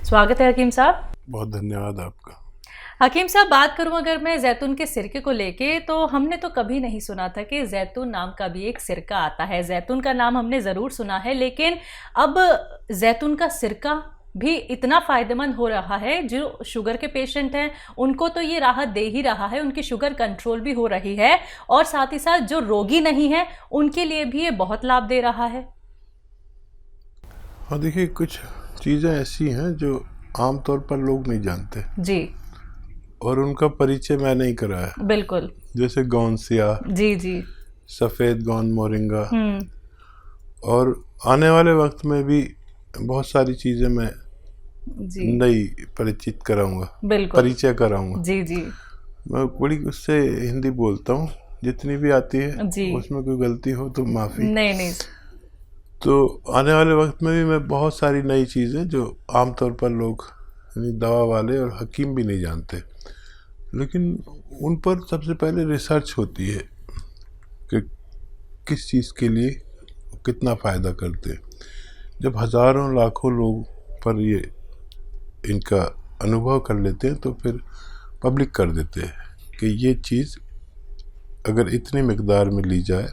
स्वागत है हकीम साहब। बहुत धन्यवाद आपका। हकीम साहब, बात करूं अगर मैं जैतून के सिरके को लेके, तो हमने तो कभी नहीं सुना था कि जैतून नाम का भी एक सिरका आता है। जैतून का नाम हमने ज़रूर सुना है, लेकिन अब जैतून का सिरका भी इतना फ़ायदेमंद हो रहा है। जो शुगर के पेशेंट हैं उनको तो ये राहत दे ही रहा है, उनकी शुगर कंट्रोल भी हो रही है, और साथ ही साथ जो रोगी नहीं है उनके लिए भी ये बहुत लाभ दे रहा है। हाँ, देखिए, कुछ चीज़ें ऐसी हैं जो आमतौर पर लोग नहीं जानते जी, और उनका परिचय मैं नहीं कराया। बिल्कुल। जैसे गौनसिया, जी जी। सफ़ेद गोंद मोरिंगा, हम्म। और आने वाले वक्त में भी बहुत सारी चीज़ें मैं जी, नई परिचित कराऊंगा, बिल्कुल। परिचय कराऊंगा। जी जी। मैं बड़ी उससे हिंदी बोलता हूँ, जितनी भी आती है जी। उसमें कोई गलती हो तो माफ़ी। नहीं नहीं। तो आने वाले वक्त में भी मैं बहुत सारी नई चीज़ें जो आमतौर पर लोग, यानी दवा वाले और हकीम भी नहीं जानते, लेकिन उन पर सबसे पहले रिसर्च होती है कि किस चीज़ के लिए कितना फ़ायदा करते हैं। जब हज़ारों लाखों लोग पर ये इनका अनुभव कर लेते हैं तो फिर पब्लिक कर देते हैं कि ये चीज़ अगर इतनी मिकदार में ली जाए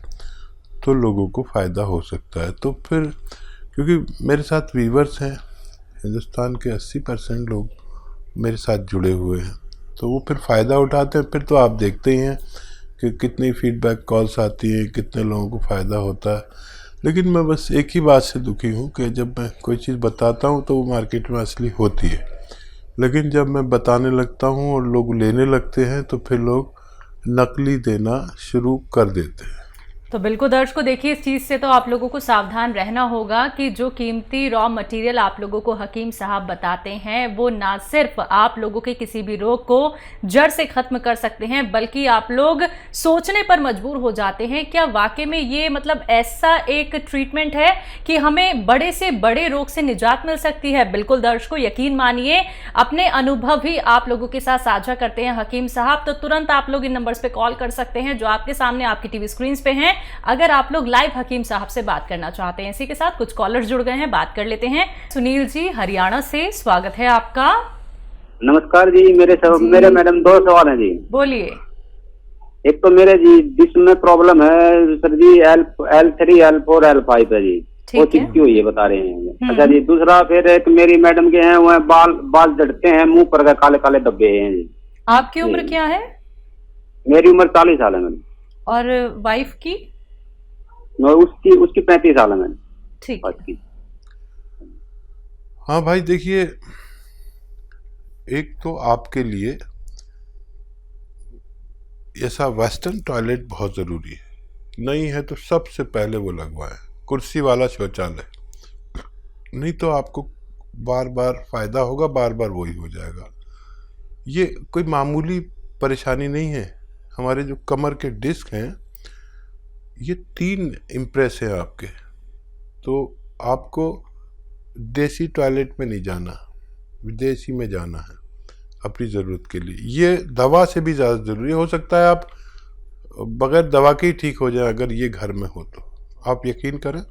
तो लोगों को फ़ायदा हो सकता है। तो फिर क्योंकि मेरे साथ वीवर्स हैं, हिंदुस्तान के 80% लोग मेरे साथ जुड़े हुए हैं, तो वो फिर फ़ायदा उठाते हैं। फिर तो आप देखते ही हैं कि कितनी फीडबैक कॉल्स आती हैं, कितने लोगों को फ़ायदा होता है। लेकिन मैं बस एक ही बात से दुखी हूँ कि जब मैं कोई चीज़ बताता हूँ तो वो मार्केट में असली होती है, लेकिन जब मैं बताने लगता हूँ और लोग लेने लगते हैं तो फिर लोग नकली देना शुरू कर देते हैं। तो बिल्कुल दर्शकों, देखिए, इस चीज़ से तो आप लोगों को सावधान रहना होगा कि जो कीमती रॉ मटेरियल आप लोगों को हकीम साहब बताते हैं वो ना सिर्फ आप लोगों के किसी भी रोग को जड़ से ख़त्म कर सकते हैं, बल्कि आप लोग सोचने पर मजबूर हो जाते हैं क्या वाकई में ये मतलब ऐसा एक ट्रीटमेंट है कि हमें बड़े से बड़े रोग से निजात मिल सकती है। बिल्कुल दर्शकों, यकीन मानिए, अपने अनुभव ही आप लोगों के साथ साझा करते हैं हकीम साहब। तो तुरंत आप लोग इन नंबर्स पे कॉल कर सकते हैं जो आपके सामने आपकी टीवी स्क्रीन पे हैं, अगर आप लोग लाइव हकीम साहब से बात करना चाहते हैं। इसी के साथ कुछ कॉलर्स जुड़ गए हैं, बात कर लेते हैं। सुनील जी हरियाणा से, स्वागत है आपका। नमस्कार जी। मेरे मैडम 2 सवाल हैं जी। बोलिए। एक तो मेरे जी जिसमें प्रॉब्लम है सर जी, L3 L4 L5 है जी, वो चिपकी हुई है बता रहे हैं। अच्छा जी, दूसरा फिर एक मेरी मैडम के हैं, वो बाल झड़ते हैं, मुंह पर काले काले धब्बे हैं जी। आपकी उम्र क्या है? मेरी उम्र 40 साल है मैडम। और वाइफ की? उसकी 35 साल है मैडम। ठीक है। हाँ भाई, देखिए, एक तो आपके लिए ऐसा वेस्टर्न टॉयलेट बहुत ज़रूरी है। नहीं है तो सबसे पहले वो लगवाएं, कुर्सी वाला शौचालय। नहीं तो आपको बार बार फ़ायदा होगा, बार बार वही हो जाएगा। ये कोई मामूली परेशानी नहीं है। हमारे जो कमर के डिस्क हैं, ये 3 इम्प्रेस हैं आपके। तो आपको देसी टॉयलेट में नहीं जाना, विदेशी में जाना है अपनी ज़रूरत के लिए। ये दवा से भी ज़्यादा ज़रूरी हो सकता है। आप बगैर दवा के ही ठीक हो जाए अगर ये घर में हो तो, आप यकीन करें।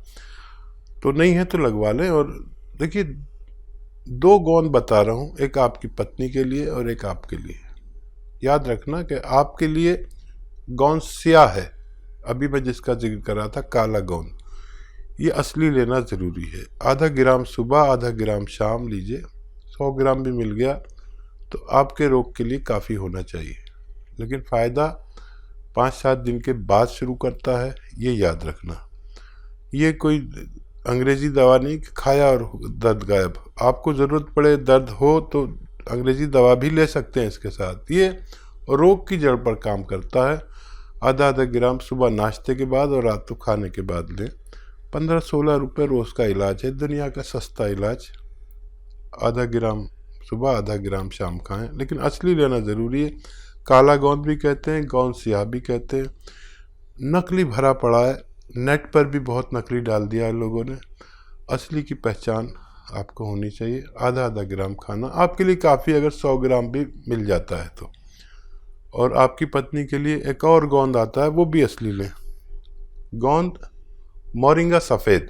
तो नहीं है तो लगवा लें। और देखिए, 2 गोंद बता रहा हूँ, एक आपकी पत्नी के लिए और एक आपके लिए। याद रखना कि आपके लिए गोंद स्याह है, अभी मैं जिसका जिक्र कर रहा था काला गोंद, ये असली लेना ज़रूरी है। आधा ग्राम सुबह, आधा ग्राम शाम लीजिए। 100 ग्राम भी मिल गया तो आपके रोग के लिए काफ़ी होना चाहिए। लेकिन फ़ायदा 5-7 दिन के बाद शुरू करता है, ये याद रखना। ये कोई अंग्रेज़ी दवा नहीं कि खाया और दर्द गायब। आपको ज़रूरत पड़े, दर्द हो तो अंग्रेज़ी दवा भी ले सकते हैं इसके साथ। ये रोग की जड़ पर काम करता है। आधा ग्राम सुबह नाश्ते के बाद और रात को खाने के बाद लें। 15-16 रुपये रोज़ का इलाज है, दुनिया का सस्ता इलाज। आधा ग्राम सुबह, आधा ग्राम शाम खाएं, लेकिन असली लेना ज़रूरी है। काला गोंद भी कहते हैं, गोंद स्याह भी कहते हैं। नकली भरा पड़ा है, नेट पर भी बहुत नकली डाल दिया है लोगों ने। असली की पहचान आपको होनी चाहिए। आधा ग्राम खाना आपके लिए काफ़ी, अगर 100 ग्राम भी मिल जाता है तो। और आपकी पत्नी के लिए एक और गोंद आता है, वो भी असली लें, गोंद मोरिंगा सफ़ेद।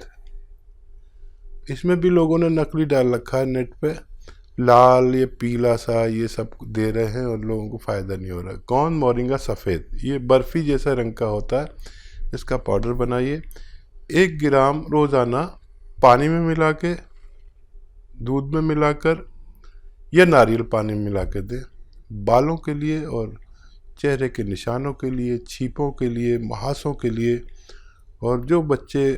इसमें भी लोगों ने नकली डाल रखा है नेट पे। लाल ये पीला सा ये सब दे रहे हैं और लोगों को फ़ायदा नहीं हो रहा। गौन मोरिंगा सफ़ेद, ये बर्फ़ी जैसा रंग का होता है, इसका पाउडर बनाइए। 1 ग्राम रोज़ाना पानी में मिला के, दूध में मिलाकर या नारियल पानी में मिला के दें। बालों के लिए और चेहरे के निशानों के लिए, छीपों के लिए, मुहासों के लिए, और जो बच्चे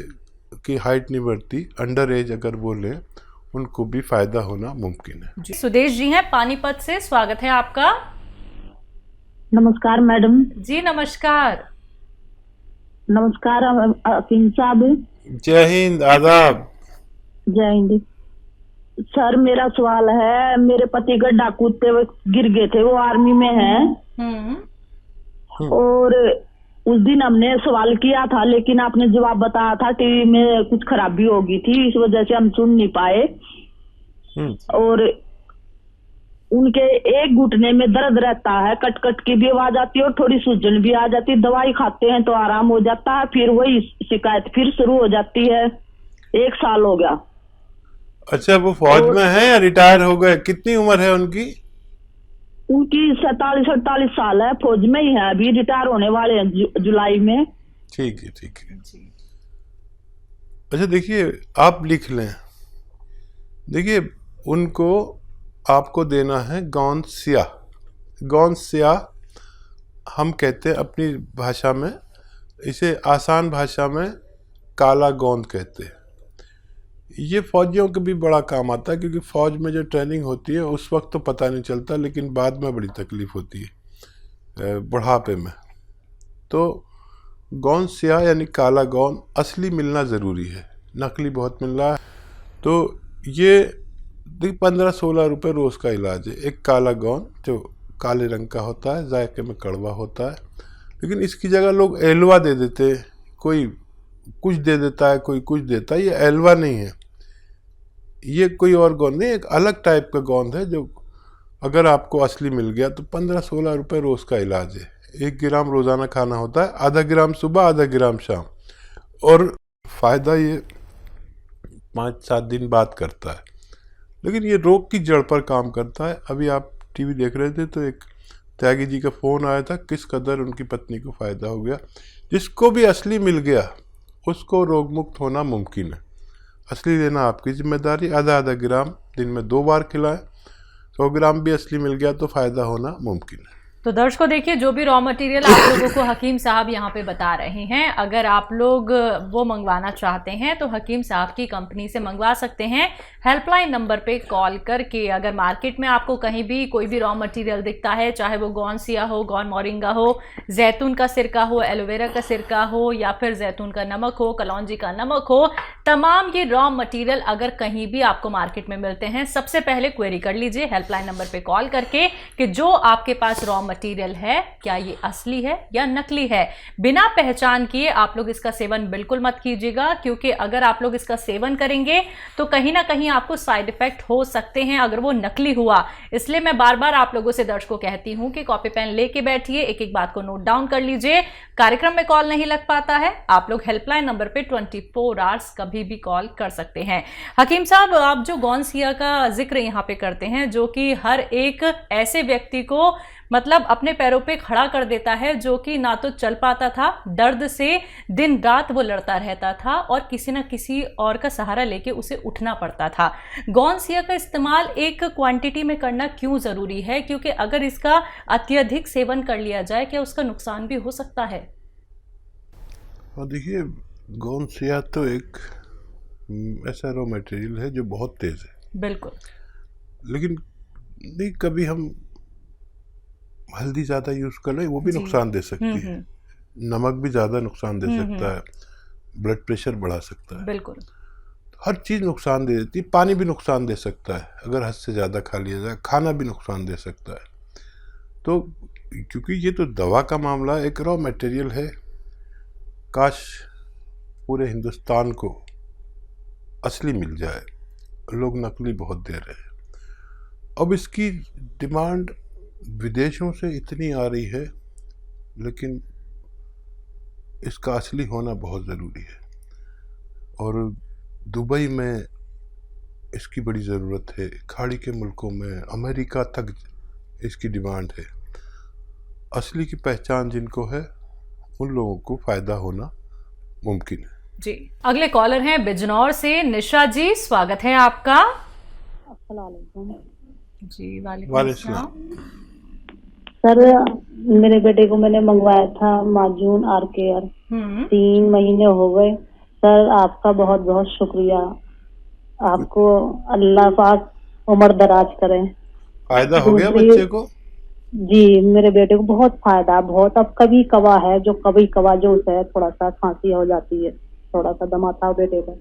की हाइट नहीं बढ़ती, अंडर एज अगर वो लें, उनको भी फायदा होना मुमकिन है। जी सुदेश जी हैं पानीपत से, स्वागत है आपका। नमस्कार मैडम। जी नमस्कार। नमस्कार हकीम साहब। जय हिंद, आदाब। जय हिंद सर। मेरा सवाल है, मेरे पति गड्ढा कूदते हुए गिर गए थे, वो आर्मी में हैं। और उस दिन हमने सवाल किया था, लेकिन आपने जवाब बताया था टीवी में कुछ खराबी हो गई थी, इस वजह से हम सुन नहीं पाए। और उनके एक घुटने में दर्द रहता है, कट कट की भी आवाज आती है और थोड़ी सूजन भी आ जाती है। दवाई खाते हैं तो आराम हो जाता है, फिर वही शिकायत फिर शुरू हो जाती है। 1 साल हो गया। अच्छा, वो फौज में है या रिटायर हो गए? कितनी उम्र है उनकी? उनकी 47-48 साल है, फौज में ही है, अभी रिटायर होने वाले हैं जुलाई में। ठीक है, ठीक है। अच्छा देखिए, आप लिख लें। देखिए, उनको आपको देना है गौन स्याह। गौन स्याह हम कहते हैं अपनी भाषा में, इसे आसान भाषा में काला गोंद कहते हैं। ये फौजियों के भी बड़ा काम आता है, क्योंकि फ़ौज में जो ट्रेनिंग होती है उस वक्त तो पता नहीं चलता, लेकिन बाद में बड़ी तकलीफ़ होती है बुढ़ापे में। तो गौन स्याह यानी काला गौन असली मिलना ज़रूरी है, नकली बहुत मिल रहा है। तो ये 15-16 रुपये रोज़ का इलाज है। एक काला गौन जो काले रंग का होता है, जायके में कड़वा होता है, लेकिन इसकी जगह लोग एलवा दे देते हैं। कोई कुछ दे देता है, कोई कुछ देता है। ये एलवा नहीं है, ये कोई और गोंद नहीं, एक अलग टाइप का गोंद है, जो अगर आपको असली मिल गया तो 15-16 रुपये रोज़ का इलाज है। 1 ग्राम रोज़ाना खाना होता है, आधा ग्राम सुबह, आधा ग्राम शाम, और फ़ायदा ये 5-7 दिन बाद करता है, लेकिन ये रोग की जड़ पर काम करता है। अभी आप टीवी देख रहे थे तो एक त्यागी जी का फ़ोन आया था, किस कदर उनकी पत्नी को फ़ायदा हो गया। जिसको भी असली मिल गया उसको रोग मुक्त होना मुमकिन है। असली लेना आपकी जिम्मेदारी। आधा ग्राम दिन में 2 बार खिलाएं। 100 ग्राम भी असली मिल गया तो फ़ायदा होना मुमकिन है। तो दर्शकों देखिए, जो भी रॉ मटेरियल आप लोगों को हकीम साहब यहाँ पे बता रहे हैं, अगर आप लोग वो मंगवाना चाहते हैं तो हकीम साहब की कंपनी से मंगवा सकते हैं। हेल्पलाइन नंबर पे कॉल करके। अगर मार्केट में आपको कहीं भी कोई भी रॉ मटेरियल दिखता है, चाहे वो गौन सिया हो, गौन मोरिंगा हो, जैतून का सिरका हो, एलोवेरा का सिरका हो, या फिर जैतून का नमक हो, कलौंजी का नमक हो, तमाम ये रॉ मटेरियल अगर कहीं भी आपको मार्केट में मिलते हैं, सबसे पहले क्वेरी कर लीजिए हेल्पलाइन नंबर पे कॉल करके कि जो आपके पास रॉ मटेरियल है क्या ये असली है या नकली है। बिना पहचान किए आप लोग इसका सेवन बिल्कुल मत कीजिएगा, क्योंकि अगर आप लोग इसका सेवन करेंगे तो कहीं ना कहीं आपको साइड इफेक्ट हो सकते हैं अगर वो नकली हुआ। इसलिए मैं बार बार आप लोगों से दर्शकों कहती हूं कि कॉपी पेन लेके बैठिए, एक एक बात को नोट डाउन कर लीजिए। कार्यक्रम में कॉल नहीं लग पाता है, आप लोग हेल्पलाइन नंबर पे 24 आवर्स कभी भी कॉल कर सकते हैं। हकीम साहब, आप जो गौन सिया का जिक्र यहाँ पे करते हैं, जो कि हर एक ऐसे व्यक्ति को मतलब अपने पैरों पे खड़ा कर देता है, जो कि ना तो चल पाता था, दर्द से दिन रात वो लड़ता रहता था और किसी ना किसी और का सहारा लेके उसे उठना पड़ता था। गौन सिया का इस्तेमाल एक क्वांटिटी में करना क्यों जरूरी है, क्योंकि अगर इसका अत्यधिक सेवन कर लिया जाए क्या उसका नुकसान भी हो सकता है? और देखिए, गौन सिया तो एक ऐसा रॉ मटेरियल है जो बहुत तेज है। बिल्कुल। लेकिन नहीं, कभी हम हल्दी ज़्यादा यूज़ कर लें, वो भी नुकसान दे सकती है। नमक भी ज़्यादा नुकसान दे सकता है, ब्लड प्रेशर बढ़ा सकता है। बिल्कुल। हर चीज़ नुकसान दे देती है। पानी भी नुकसान दे सकता है अगर हद से ज़्यादा खा लिया जाए। खाना भी नुकसान दे सकता है। तो क्योंकि ये तो दवा का मामला एक रॉ मटेरियल है, काश पूरे हिंदुस्तान को असली मिल जाए। लोग नकली बहुत दे रहे हैं। अब इसकी डिमांड विदेशों से इतनी आ रही है, लेकिन इसका असली होना बहुत ज़रूरी है। और दुबई में इसकी बड़ी ज़रूरत है। खाड़ी के मुल्कों में, अमेरिका तक इसकी डिमांड है। असली की पहचान जिनको है उन लोगों को फ़ायदा होना मुमकिन है। जी, अगले कॉलर हैं बिजनौर से निशा जी, स्वागत है आपका। जी वालेकुम अस्सलाम। सर मेरे बेटे को मैंने मंगवाया था माजून आर केयर, 3 महीने हो गए। सर आपका बहुत बहुत शुक्रिया, आपको अल्लाह पाक उम्र दराज करे। फायदा हो गया बच्चे को? जी मेरे बेटे को बहुत फायदा, बहुत। अब कभी कवा है जो उसे थोड़ा सा खांसी हो जाती है, थोड़ा सा दमा था बेटे का,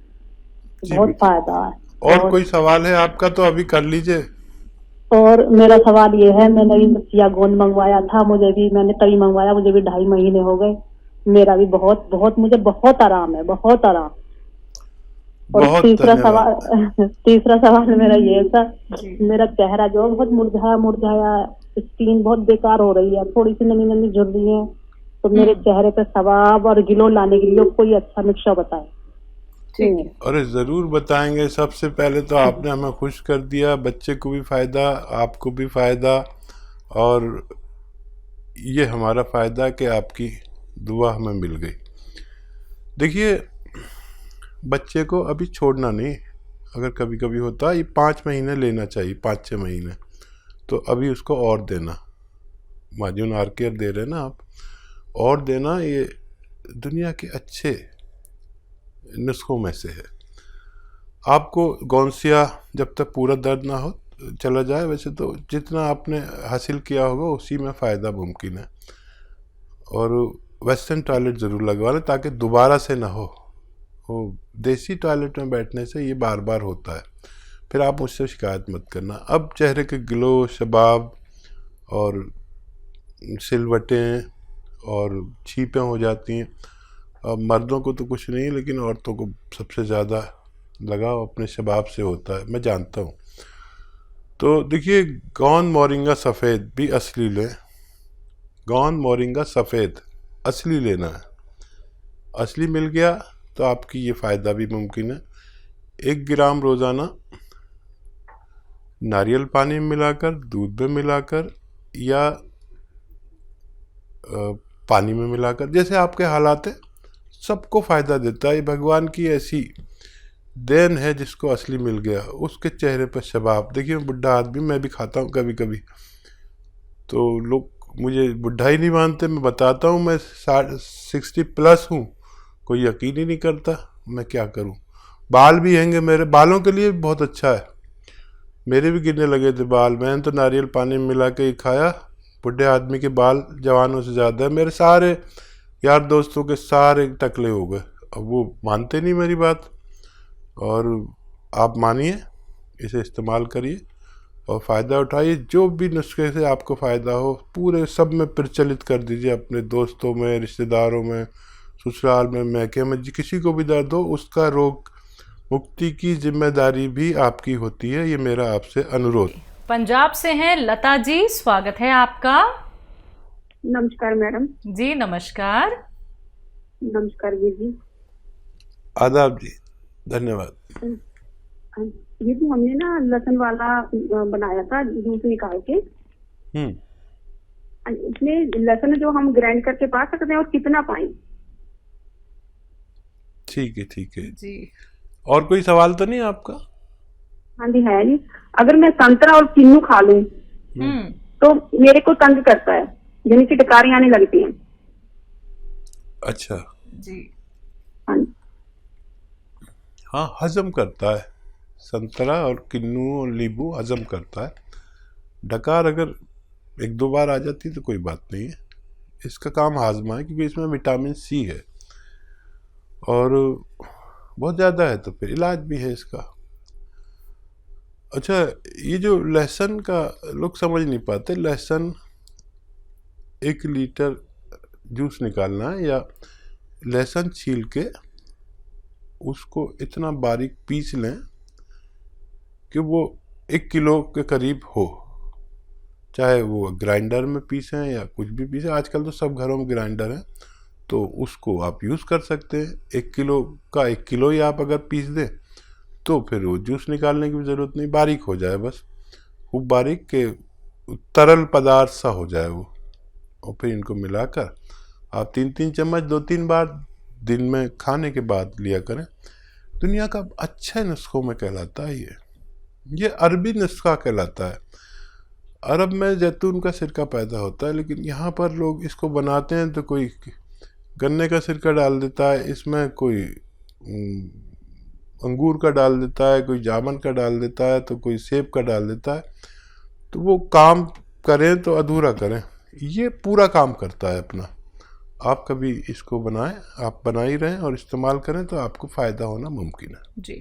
बहुत फायदा है। और कोई सवाल है आपका तो अभी कर लीजिए। और मेरा सवाल ये है, मैंने भी सिया गोंद मंगवाया था, मैंने तभी मंगवाया, मुझे भी 2.5 महीने हो गए। मेरा भी मुझे बहुत आराम है, बहुत आराम। और तीसरा सवाल मेरा ये है सर, मेरा चेहरा जो बहुत मुरझाया, स्किन बहुत बेकार हो रही है, थोड़ी सी नमी झुर रही है, तो मेरे चेहरे पे सवाब और ग्लो लाने के लिए कोई अच्छा नुस्खा बताए। अरे जरूर बताएंगे। सबसे पहले तो आपने हमें खुश कर दिया, बच्चे को भी फायदा, आपको भी फायदा, और ये हमारा फायदा कि आपकी दुआ हमें मिल गई। देखिए बच्चे को अभी छोड़ना नहीं, अगर कभी कभी होता है, ये 5 महीने लेना चाहिए, 5-6 महीने, तो अभी उसको और देना। माजून आर केयर दे रहे ना आप, और देना। ये दुनिया के अच्छे नुस्खों में से है। आपको गौंसिया जब तक पूरा दर्द ना हो चला जाए, वैसे तो जितना आपने हासिल किया होगा उसी में फ़ायदा मुमकिन है। और वेस्टर्न टॉयलेट ज़रूर लगवा लें ताकि दोबारा से ना हो। वो देसी टॉयलेट में बैठने से ये बार बार होता है, फिर आप मुझसे शिकायत मत करना। अब चेहरे के ग्लो, शबाब और सिलवटें और छीपें हो जाती हैं। अब मर्दों को तो कुछ नहीं, लेकिन औरतों को सबसे ज़्यादा लगाव अपने शबाब से होता है, मैं जानता हूँ। तो देखिए गौन मोरिंगा सफ़ेद भी असली लें, गौन मोरिंगा सफ़ेद असली लेना है। असली मिल गया तो आपकी ये फ़ायदा भी मुमकिन है। 1 ग्राम रोज़ाना नारियल पानी में मिलाकर, दूध में मिलाकर या पानी में मिलाकर, जैसे आपके हालात है, सबको फ़ायदा देता है। ये भगवान की ऐसी देन है जिसको असली मिल गया, उसके चेहरे पर शबाब। देखिए बुढ़ा आदमी, मैं भी खाता हूँ कभी कभी, तो लोग मुझे बुढ़ा ही नहीं मानते। मैं बताता हूँ मैं 60+ हूँ, कोई यकीन ही नहीं करता। मैं क्या करूँ, बाल भी हैंगे मेरे, बालों के लिए बहुत अच्छा है। मेरे भी गिरने लगे थे बाल, मैंने तो नारियल पानी में मिला के ही खाया। बुढ़े आदमी के बाल जवानों से ज़्यादा है। मेरे सारे यार दोस्तों के सारे टकले हो गए। अब वो मानते नहीं मेरी बात, और आप मानिए, इसे इस्तेमाल करिए और फ़ायदा उठाइए। जो भी नुस्खे से आपको फ़ायदा हो पूरे सब में प्रचलित कर दीजिए, अपने दोस्तों में, रिश्तेदारों में, ससुराल में, मैके में। किसी को भी दर्द हो, उसका रोग मुक्ति की जिम्मेदारी भी आपकी होती है। ये मेरा आपसे अनुरोध। पंजाब से हैं लता जी, स्वागत है आपका। नमस्कार मैडम जी नमस्कार। नमस्कार जी। आदाब जी, धन्यवाद। ये तो हमने ना लहसुन वाला बनाया था, जूस निकाल के। इसमें लहसुन जो हम ग्राइंड करके पा सकते हैं, और कितना पाएं? ठीक है, ठीक है जी। और कोई सवाल तो नहीं आपका? हाँ जी है जी। अगर मैं संतरा और किन्नू खा लूं तो मेरे को तंग करता है, यानी कि डकारें आने लगती हैं। अच्छा जी। हाँ, हजम करता है संतरा और किन्नू और नींबू, हजम करता है। डकार अगर 1-2 बार आ जाती तो कोई बात नहीं है, इसका काम हाजमा है, क्योंकि इसमें विटामिन सी है, और बहुत ज़्यादा है तो फिर इलाज भी है इसका। अच्छा, ये जो लहसुन का लोग समझ नहीं पाते, लहसुन 1 लीटर जूस निकालना है, या लहसुन छील के उसको इतना बारीक पीस लें कि वो 1 किलो के करीब हो। चाहे वो ग्राइंडर में पीसें या कुछ भी पीसें, आजकल तो सब घरों में ग्राइंडर है, तो उसको आप यूज़ कर सकते हैं। 1 किलो का 1 किलो ही आप अगर पीस दें तो फिर वो जूस निकालने की भी ज़रूरत नहीं, बारीक हो जाए बस, खूब बारीक के तरल पदार्थ सा हो जाए वो। और फिर इनको मिलाकर आप 3-3 चम्मच 2-3 बार दिन में खाने के बाद लिया करें। दुनिया का अच्छे नुस्खों में कहलाता है ये अरबी नुस्खा कहलाता है। अरब में जैतून का सिरका पैदा होता है, लेकिन यहाँ पर लोग इसको बनाते हैं तो कोई गन्ने का सिरका डाल देता है, इसमें कोई अंगूर का डाल देता है, कोई जामुन का डाल देता है, तो कोई सेब का डाल देता है। तो वो काम करें तो अधूरा करें, ये पूरा काम करता है अपना। आप कभी इसको बनाएं, आप बना ही रहें और इस्तेमाल करें तो आपको फ़ायदा होना मुमकिन है। जी।